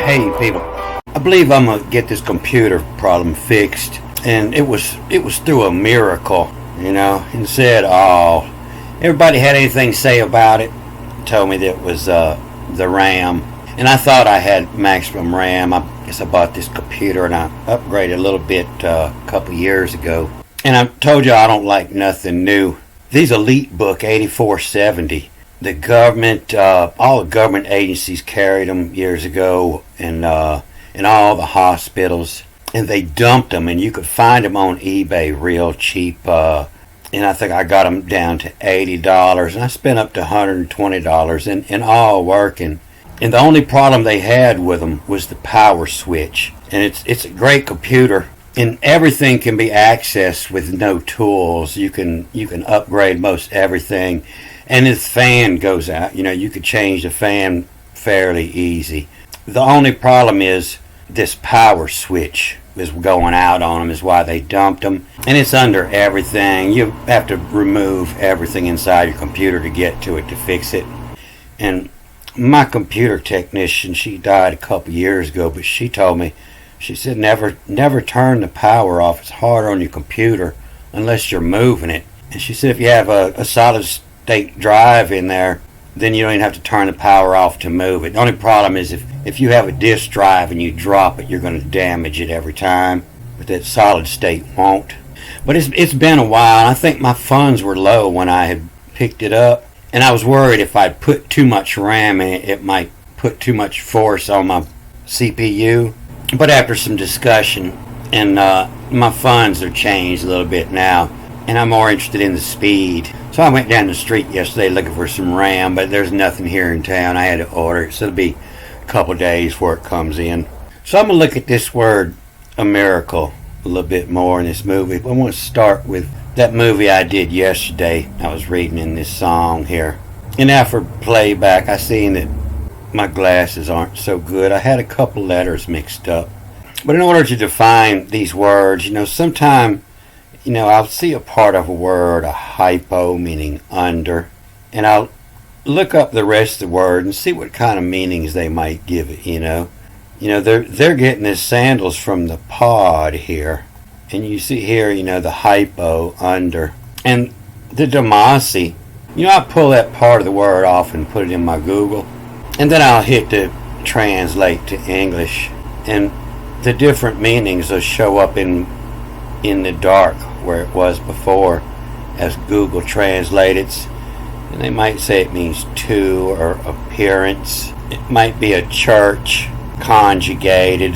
Hey people, I believe I'm gonna get this computer problem fixed, and it was through a miracle, and said, oh, everybody had anything to say about it, told me that it was the RAM, and I thought I had maximum RAM. I guess I bought this computer and I upgraded a little bit a couple years ago, and I told you I don't like nothing new. These EliteBook 8470. The government, all the government agencies carried them years ago, and in all the hospitals, and they dumped them, and you could find them on eBay real cheap. And I think I got them down to $80, and I spent up to $120, and all working. And the only problem they had with them was the power switch. And it's a great computer, and everything can be accessed with no tools. You can upgrade most everything. And this fan goes out. You could change the fan fairly easy. The only problem is this power switch is going out on them, is why they dumped them. And it's under everything. You have to remove everything inside your computer to get to it to fix it. And my computer technician, she died a couple years ago, but she told me, she said, never turn the power off. It's hard on your computer unless you're moving it. And she said if you have a solid state drive in there, then you don't even have to turn the power off to move it. The only problem is if you have a disk drive and you drop it, you're going to damage it every time, but that solid state won't. But it's been a while. I think my funds were low when I had picked it up, and I was worried if I'd put too much RAM in it, it might put too much force on my CPU. But after some discussion, and my funds are changed a little bit now, and I'm more interested in the speed. So I went down the street yesterday looking for some RAM, but there's nothing here in town. I had to order it, so it'll be a couple days before it comes in. So I'm going to look at this word, a miracle, a little bit more in this movie. But I want to start with that movie I did yesterday. I was reading in this song here. And now for playback, I seen that my glasses aren't so good. I had a couple letters mixed up. But in order to define these words, sometimes I'll see a part of a word, a hypo, meaning under, and I'll look up the rest of the word and see what kind of meanings they might give it, they're getting their sandals from the pod here. And you see here, the hypo, under. And the demasi, I pull that part of the word off and put it in my Google. And then I'll hit the translate to English. And the different meanings will show up in the dark where it was before as Google translates. And they might say it means to or appearance. It might be a church conjugated.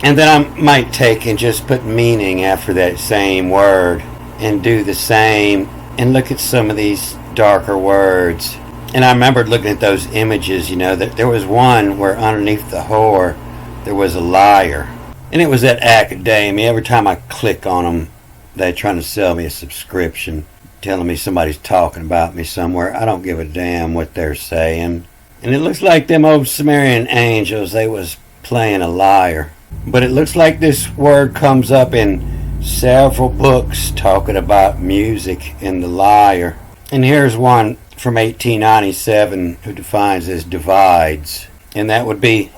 And then I might take and just put meaning after that same word and do the same and look at some of these darker words. And I remembered looking at those images, that there was one where underneath the whore there was a liar. And it was that academia. Every time I click on them, they're trying to sell me a subscription, telling me somebody's talking about me somewhere. I don't give a damn what they're saying. And it looks like them old Sumerian angels, they was playing a liar. But it looks like this word comes up in several books talking about music and the lyre. And here's one from 1897 who defines as divides. And that would be,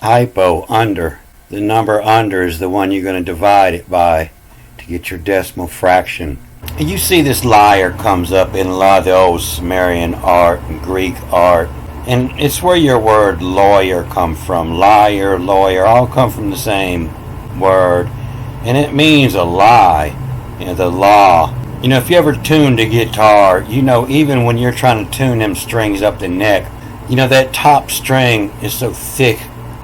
hypo, under. The number under is the one you're going to divide it by to get your decimal fraction. And you see this lyre comes up in a lot of the old Sumerian art and Greek art. And it's where your word lawyer come from. Liar, lawyer, all come from the same word. And it means a lie, the law. If you ever tuned a guitar, even when you're trying to tune them strings up the neck, that top string is so thick.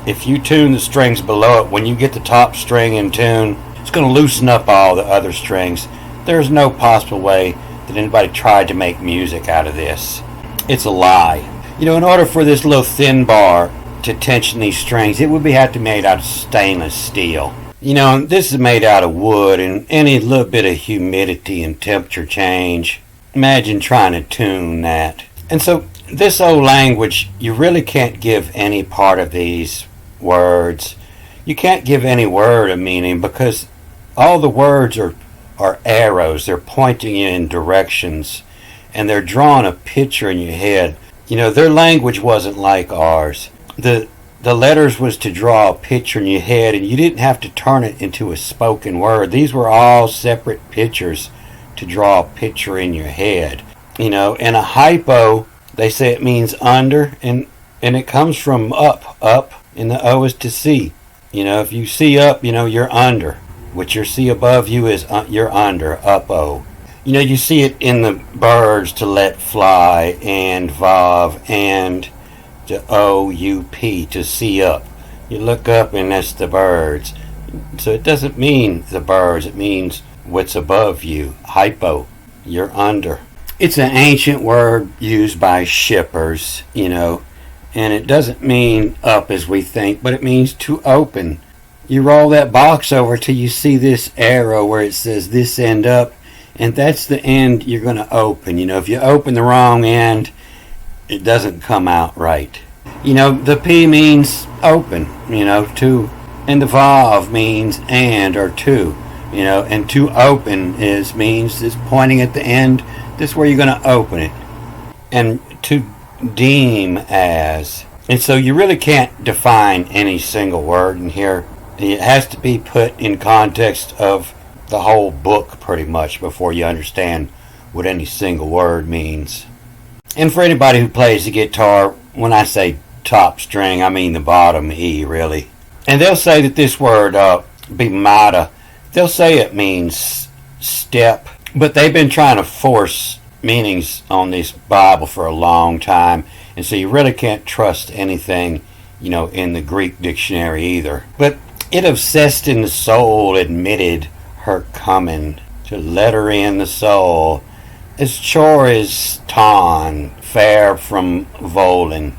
If you tune the strings below it, when you get the top string in tune, it's going to loosen up all the other strings. There's no possible way that anybody tried to make music out of this. It's a lie. In order for this little thin bar to tension these strings, it would have to be made out of stainless steel. This is made out of wood, and any little bit of humidity and temperature change, imagine trying to tune that. And so this old language, you really can't give any part of these words. You can't give any word a meaning because all the words are arrows. They're pointing you in directions, and they're drawing a picture in your head. Their language wasn't like ours. The the letters was to draw a picture in your head, and you didn't have to turn it into a spoken word. These were all separate pictures to draw a picture in your head. And a hypo, they say it means under, and it comes from up, and the O is to see. If you see up, you're under. What you see above you is you're under, up O. You see it in the birds, to let fly, and vav, and to O-U-P, to see up. You look up and that's the birds. So it doesn't mean the birds, it means what's above you. Hypo, you're under. It's an ancient word used by shippers, and it doesn't mean up as we think, but it means to open. You roll that box over till you see this arrow where it says this end up, and that's the end you're going to open. If you open the wrong end, it doesn't come out right. The P means open, to, and the Vav means and or to, and to open means pointing at the end. This is where you're going to open it. And to deem as. And so you really can't define any single word in here. It has to be put in context of the whole book pretty much before you understand what any single word means. And for anybody who plays the guitar, when I say top string, I mean the bottom E, really. And they'll say that this word, bimata, they'll say it means step, but they've been trying to force meanings on this Bible for a long time, and so you really can't trust anything, in the Greek dictionary either. But it obsessed in the soul admitted her coming to let her in the soul. As chore is ton, fare from Volin,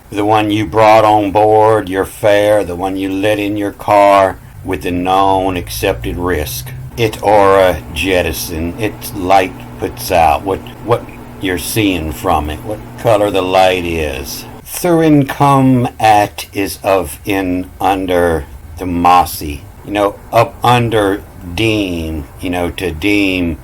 the one you brought on board your fare, the one you let in your car with the known accepted risk. It aura jettison, its light puts out what you're seeing from it, what color the light is. Through in come at is of in under the mossy, up under deem, to deem,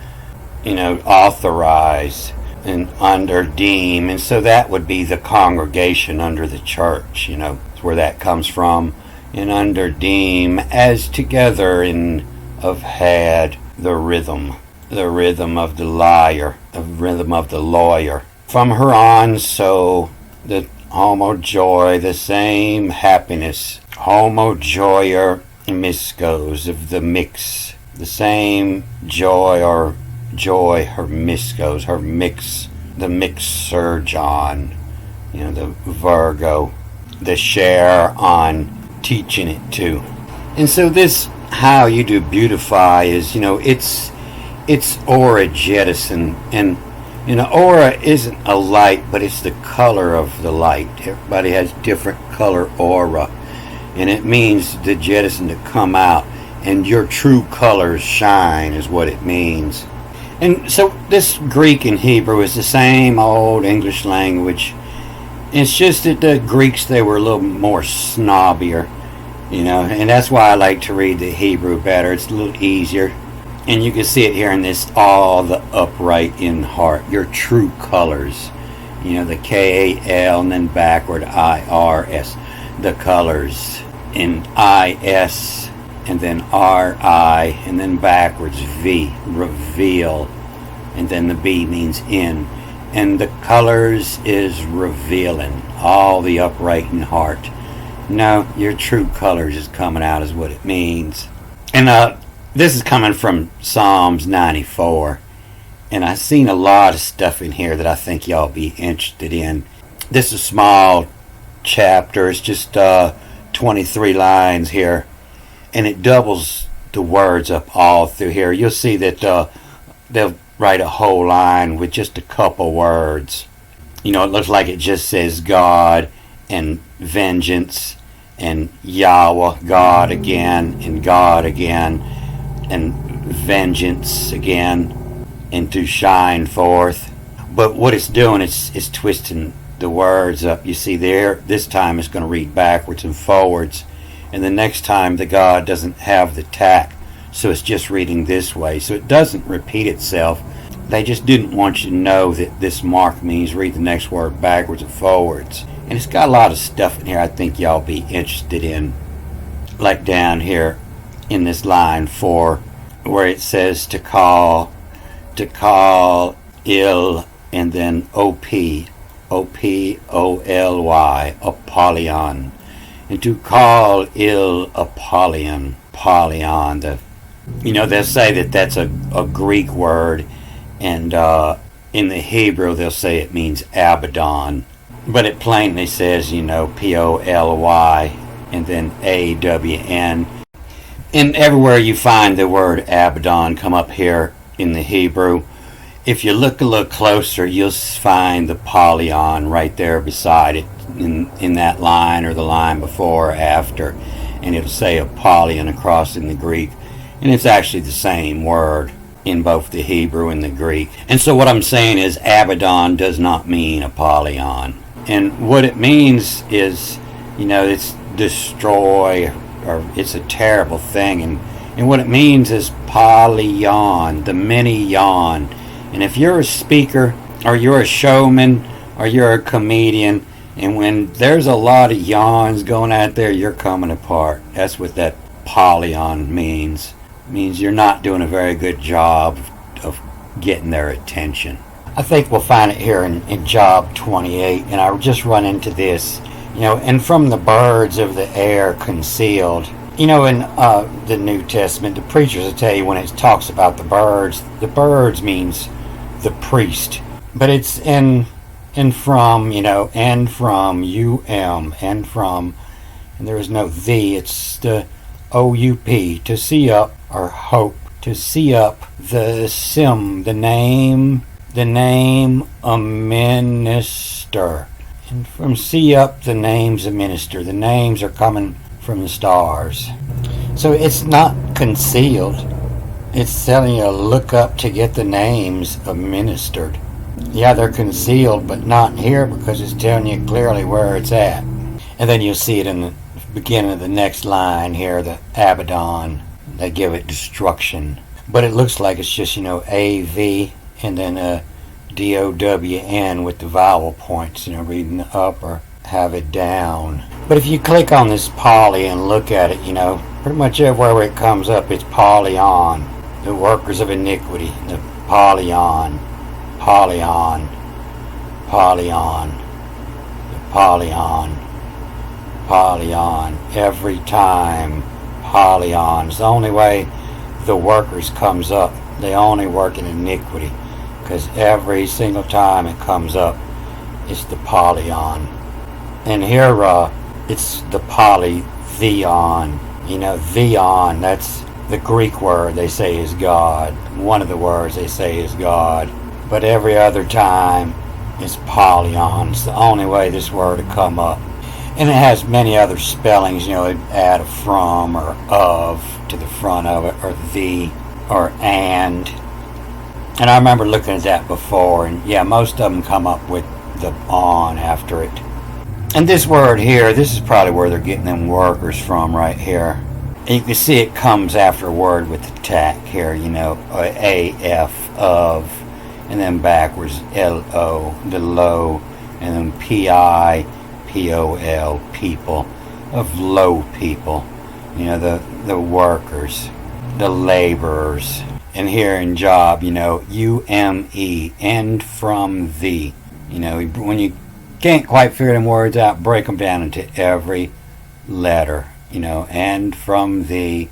authorize, and under deem, and so that would be the congregation under the church, it's where that comes from. And under deem as together in of had the rhythm of the lyre, the rhythm of the lawyer. From her on, so the homo joy, the same happiness, homo joyer miscos of the mix, the same joy or joy, her miscos, her mix, the mixer John, the Virgo, the share on teaching it to. And so this, how you do beautify is, it's aura jettison, and aura isn't a light, but it's the color of the light. Everybody has different color aura, and it means the jettison to come out, and your true colors shine is what it means. And so this Greek and Hebrew is the same old English language. It's just that the Greeks, they were a little more snobbier, and that's why I like to read the Hebrew better. It's a little easier. And you can see it here in this, all the upright in heart, your true colors. The K-A-L and then backward I-R-S, the colors. In I-S and then R-I and then backwards V, reveal. And then the B means in. And the colors is revealing, all the upright in heart. No, your true colors is coming out is what it means. And this is coming from Psalms 94. And I've seen a lot of stuff in here that I think y'all be interested in. This is a small chapter. It's just 23 lines here. And it doubles the words up all through here. You'll see that they'll write a whole line with just a couple words. It looks like it just says God and vengeance and Yahweh, God again, and God again, and vengeance again, and to shine forth. But what it's doing is twisting the words up. You see there, this time it's going to read backwards and forwards, and the next time the God doesn't have the tack, so it's just reading this way, so it doesn't repeat itself. They just didn't want you to know that this mark means read the next word backwards and forwards. And it's got a lot of stuff in here I think y'all be interested in. Like down here in this line 4, where it says to call ill, and then O-P, O-P-O-L-Y, Apollyon. And to call ill Apollyon, they'll say that that's a Greek word, and in the Hebrew they'll say it means Abaddon. But it plainly says, P-O-L-Y, and then A-W-N. And everywhere you find the word Abaddon come up here in the Hebrew, if you look a little closer, you'll find the Apollyon right there beside it in that line, or the line before or after. And it'll say Apollyon across in the Greek. And it's actually the same word in both the Hebrew and the Greek. And so what I'm saying is Abaddon does not mean Apollyon. And what it means is, it's destroy, or it's a terrible thing. And what it means is Polyon, the many yawn. And if you're a speaker, or you're a showman, or you're a comedian, and when there's a lot of yawns going out there, you're coming apart. That's what that Polyon means. It means you're not doing a very good job of getting their attention. I think we'll find it here in Job 28, and I just run into this, and from the birds of the air concealed. In the New Testament, the preachers will tell you when it talks about the birds means the priest. But it's and from, and from, and from, and there is no the, it's the O-U-P, to see up, or hope, to see up, the name a minister. And from see up, the name's a minister. The names are coming from the stars. So it's not concealed. It's telling you to look up to get the names administered. Yeah, they're concealed, but not here, because it's telling you clearly where it's at. And then you'll see it in the beginning of the next line here, the Abaddon. They give it destruction. But it looks like it's just, A-V, and then a D-O-W-N with the vowel points, reading up or have it down. But if you click on this poly and look at it, pretty much everywhere it comes up, it's Polyon, the workers of iniquity, the Polyon, Polyon, Polyon, the Polyon, Polyon, every time Polyon. It's the only way the workers comes up. They only work in iniquity, because every single time it comes up, it's the Polyon. And here, it's the polytheon. Theon, that's the Greek word they say is God. One of the words they say is God. But every other time, it's Polyon. It's the only way this word to come up. And it has many other spellings, add a from or of to the front of it, or the, or and. And I remember looking at that before, and yeah, most of them come up with the on after it. And this word here, this is probably where they're getting them workers from right here. And you can see it comes after a word with the tack here, A-F, of, and then backwards, L-O, the low, and then P-I-P-O-L, people, of low people, the workers, the laborers. And here in job, U-M-E, and from the, when you can't quite figure them words out, break them down into every letter, and from the,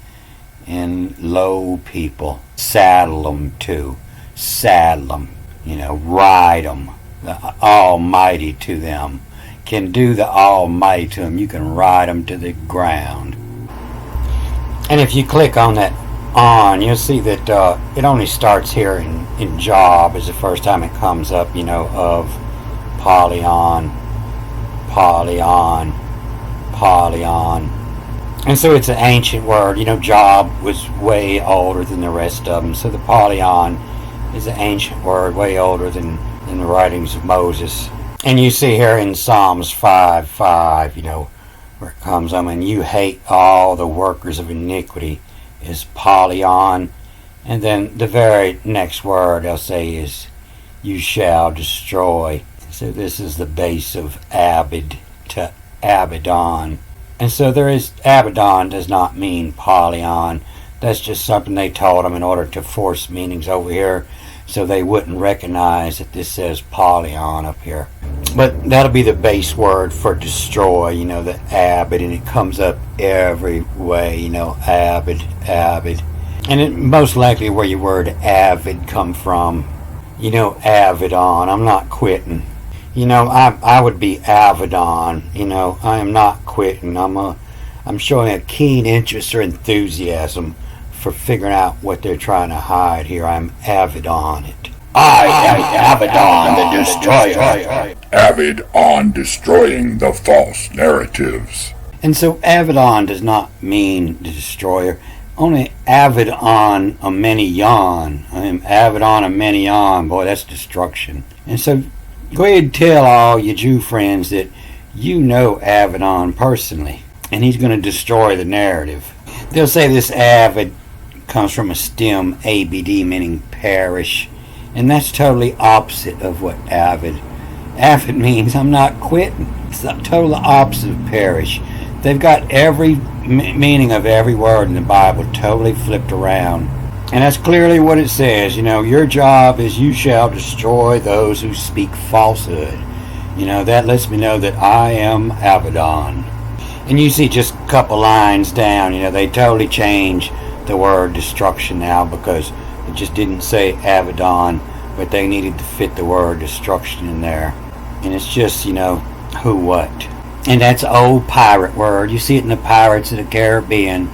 and low people, saddle them too, saddle them, ride them, the almighty to them, can do the almighty to them, you can ride them to the ground. And if you click on that on, you'll see that it only starts here in job is the first time it comes up, of Polyon, Polyon, Polyon. And so it's an ancient word. Job was way older than the rest of them. So the Polyon is an ancient word, way older than the writings of Moses. And you see here in Psalms 5:5, where it comes, you hate all the workers of iniquity, is Polyon. And then the very next word I'll say is, you shall destroy. So this is the base of Abaddon. Abaddon. And so Abaddon does not mean Polyon. That's just something they told them in order to force meanings over here so they wouldn't recognize that this says Polyon up here. But that'll be the base word for destroy, the Abbot, and it comes up every way, Abbot. And it most likely where your word avid come from, Abaddon. I'm not quitting. I would be Abaddon. I am not quitting. I'm showing a keen interest or enthusiasm for figuring out what they're trying to hide here. I'm avid on it. I am Abaddon the Destroyer. Avid on destroying the false narratives. And so Abaddon does not mean the destroyer. Only avid on a many yawn. I am avid on a many yawn. Boy, that's destruction. And so go ahead and tell all your Jew friends that you know Abaddon personally, and he's going to destroy the narrative. They'll say this avid comes from a stem ABD, meaning perish, and that's totally opposite of what avid. Avid means I'm not quitting. It's the total opposite of perish. They've got every meaning of every word in the Bible totally flipped around. And that's clearly what it says. Your job is you shall destroy those who speak falsehood. That lets me know that I am Abaddon. And you see just a couple lines down, they totally change the word destruction now because it just didn't say Abaddon, but they needed to fit the word destruction in there. And it's just, who, what. And that's an old pirate word. You see it in the Pirates of the Caribbean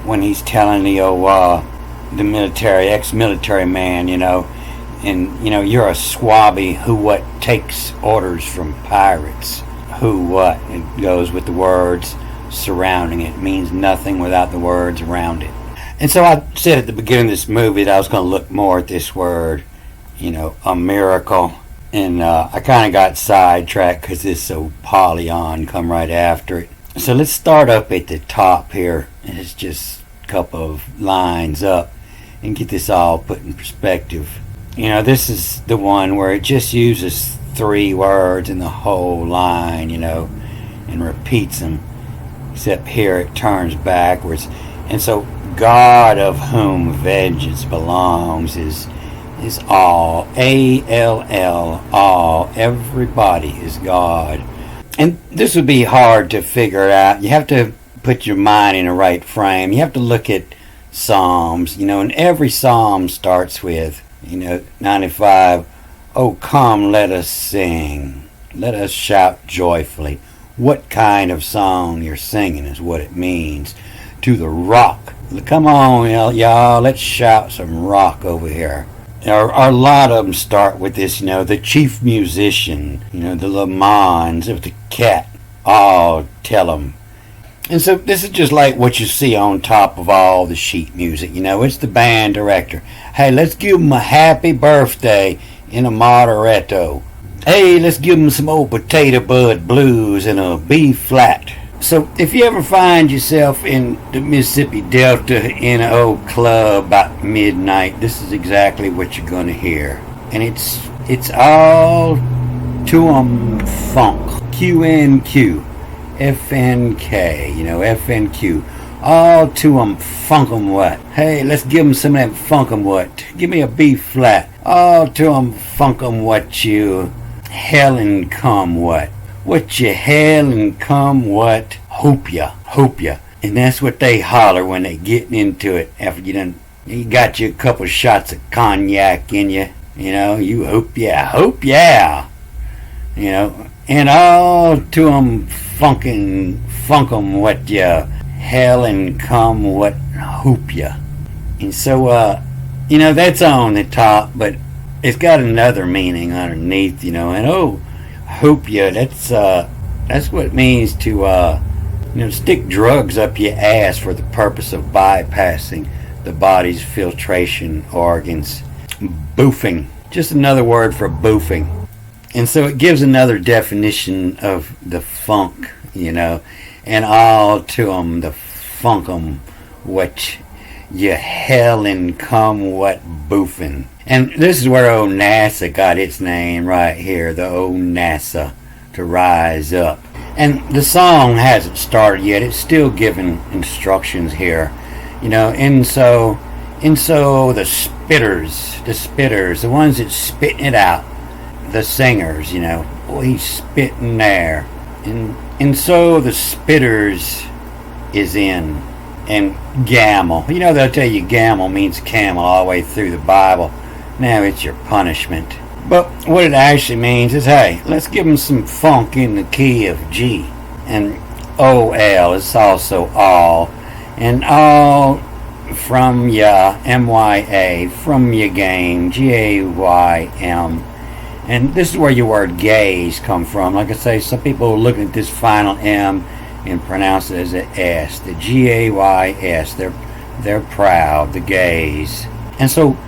when he's telling the military, ex-military man, and, you're a swabby who, what, takes orders from pirates. Who, what. It goes with the words surrounding it. It means nothing without the words around it. And so I said at the beginning of this movie that I was going to look more at this word, a miracle. And I kind of got sidetracked because this so Polyon come right after it. So let's start up at the top here. And it's just a couple of lines up and get this all put in perspective. This is the one where it just uses 3 words in the whole line, and repeats them. Except here it turns backwards. And so God of whom vengeance belongs is all. A-L-L, all. Everybody is God. And this would be hard to figure out. You have to put your mind in the right frame. You have to look at Psalms, and every Psalm starts with, 95, oh come let us sing. Let us shout joyfully. What kind of song you're singing is what it means. To the rock. Come on, y'all, let's shout some rock over here. A lot of them start with this, the chief musician, the Le Mans of the cat. Oh, tell them. And so this is just like what you see on top of all the sheet music. It's the band director. Hey, let's give them a happy birthday in a moderato. Hey, let's give them some old potato bud blues in a B flat. So if you ever find yourself in the Mississippi Delta in an old club about midnight, this is exactly what you're going to hear. And it's all to funk. Q-N-Q. F-N-K. F-N-Q. All to funk 'em what. Hey, let's give 'em some of that funk 'em what. Give me a B flat. All to funk 'em what you hell and come what. What you hell and come what? Hope ya. And that's what they holler when they getting into it after you got you a couple shots of cognac in you. You hope yeah. And all to 'em funk 'em what ya hell and come what hoop ya. And so that's on the top, but it's got another meaning underneath, and hoop ya, that's what it means to stick drugs up your ass for the purpose of bypassing the body's filtration organs. Boofing, just another word for boofing. And so it gives another definition of the funk, and all to 'em, the funk 'em, what you hell and come what boofing. And this is where NASA got its name right here, the NASA, to rise up. And the song hasn't started yet. It's still giving instructions here. And so the spitters, the ones that spitting it out, the singers, he's spitting there. And so the spitters is in. And gamble. They'll tell you gamble means camel all the way through the Bible. Now it's your punishment. But what it actually means is, hey, let's give them some funk in the key of G. And OL is also all. And all from ya, MYA, from your game, GAYM. And this is where your word gaze come from. Like I say, some people are looking at this final M and pronounce it as an S. The GAYS. They're proud, the gaze. And so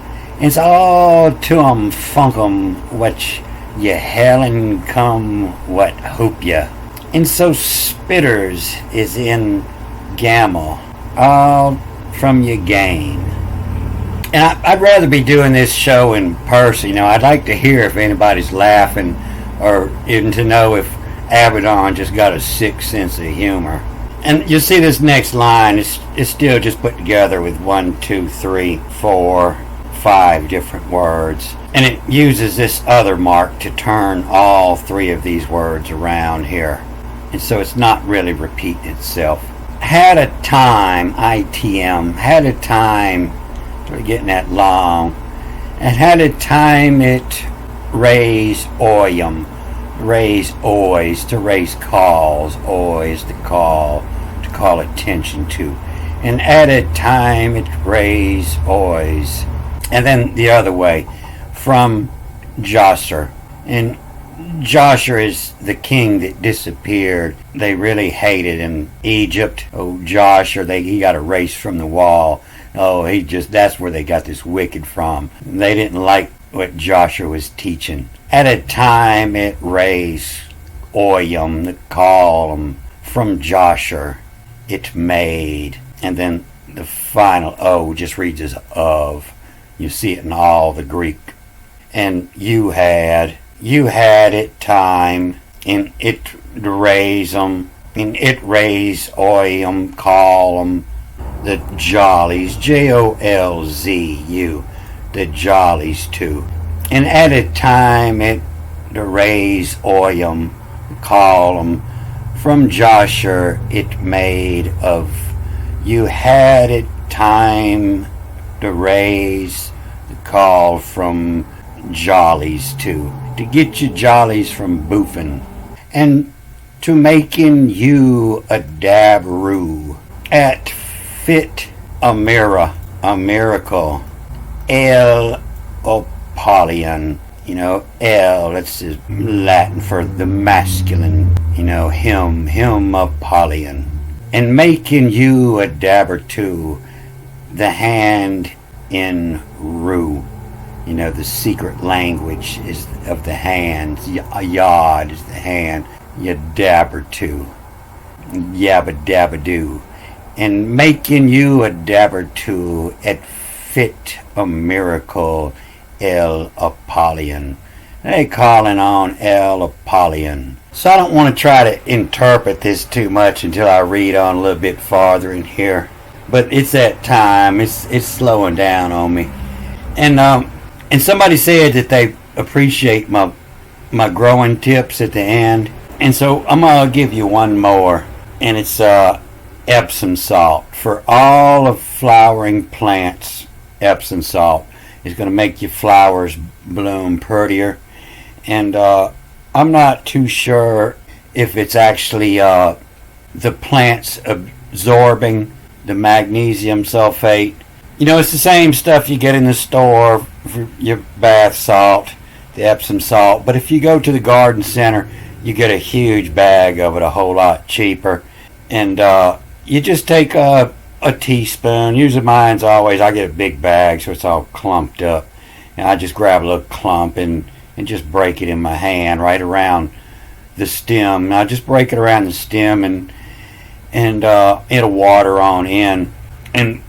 it's all to 'em, funk 'em, what you hellin' come, what hoop ya. And so spitters is in gamma, all from your game. And I'd rather be doing this show in person. I'd like to hear if anybody's laughing, or even to know if Abaddon just got a sick sense of humor. And you see this next line is still just put together with 1, 2, 3, 4, 5 different words. And it uses this other mark to turn all 3 of these words around here. And so it's not really repeating itself. Had a time, ITM, had a time, sort of getting that long. And had a time it raise oyum. Raise oys, to raise calls, oys to call attention to. And at a time it raise oys. And then the other way, from Josser. And Josser is the king that disappeared. They really hated in Egypt. Oh, Josser, he got erased from the wall. Oh, that's where they got this wicked from. They didn't like what Josser was teaching. At a time it raised oyum, the column, from Josher it made. And then the final O just reads as of. You see it in all the Greek. And you had it time, and it raise 'em, and it raise oyum, column, the jollies, JOLZU, the jollies too. And at a time it raise oyum, column, from Josher it made of. You had it time to raise the call from jollies to get your jollies from boofing, and to making you a dabaroo at fit a miracle, El Apollyon, El, that's Latin for the masculine, him Apollyon, and making you a dabber too, the hand in Ru. The secret language is of the hand. Yod is the hand. Yadabber too. Yabba dabba doo. And making you a dabber too at fit a miracle, El Apollyon. They calling on El Apollyon. So I don't want to try to interpret this too much until I read on a little bit farther in here. But it's that time. It's slowing down on me. And somebody said that they appreciate my growing tips at the end. And so I'm going to give you one more. And it's Epsom salt. For all of flowering plants, Epsom salt is going to make your flowers bloom prettier. And I'm not too sure if it's actually the plants absorbing the magnesium sulfate. It's the same stuff you get in the store for your bath salt, the Epsom salt. But if you go to the garden center, you get a huge bag of it, a whole lot cheaper. And you just take a teaspoon. Usually mine's always, I get a big bag so it's all clumped up. And I just grab a little clump and just break it in my hand right around the stem. And I just break it around the stem and it'll water on in. And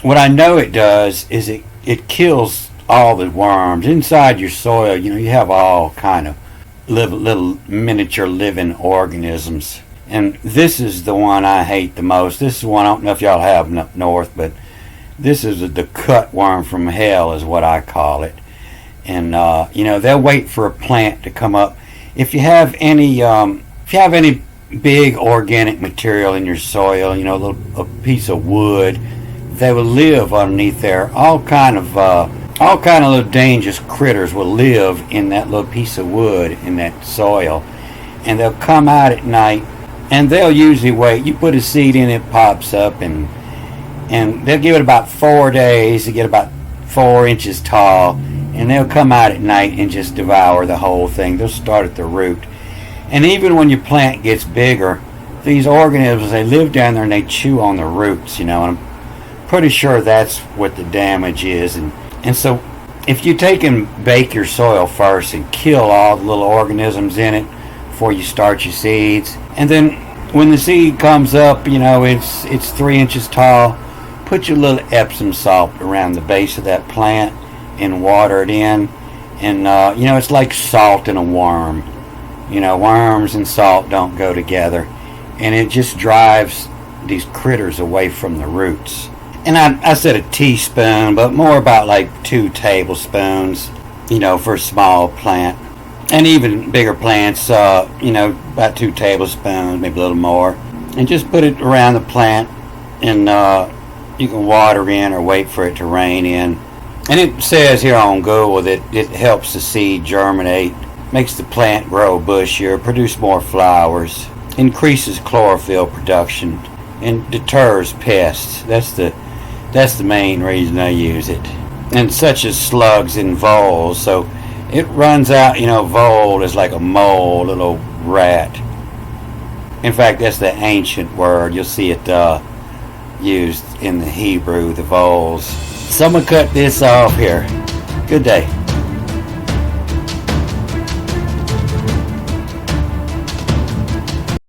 what I know it does is it kills all the worms inside your soil. You have all kind of little miniature living organisms. And this is the one I hate the most. This is one I don't know if y'all have up north, but this is the cutworm from hell is what I call it. And they'll wait for a plant to come up. If you have any big organic material in your soil, a piece of wood, they will live underneath there. All kind of little dangerous critters will live in that little piece of wood in that soil, and they'll come out at night, and they'll usually wait. You put a seed in, it pops up, and they'll give it about 4 days to get about 4 inches tall, and they'll come out at night and just devour the whole thing. They'll start at the root. And even when your plant gets bigger, these organisms, they live down there and they chew on the roots, and I'm pretty sure that's what the damage is. And so if you take and bake your soil first and kill all the little organisms in it before you start your seeds, and then when the seed comes up, it's 3 inches tall, put your little Epsom salt around the base of that plant and water it in. And it's like salt in a worm. Worms and salt don't go together, and it just drives these critters away from the roots. And I said a teaspoon, but more about like 2 tablespoons, for a small plant. And even bigger plants, about 2 tablespoons, maybe a little more. And just put it around the plant, and you can water in or wait for it to rain in. And it says here on Google that it helps the seed germinate, makes the plant grow bushier, produce more flowers, increases chlorophyll production, and deters pests. That's the main reason I use it. And such as slugs and voles. So it runs out, vole is like a mole, little rat. In fact, that's the ancient word. You'll see it used in the Hebrew, the voles. So I'm going to cut this off here. Good day.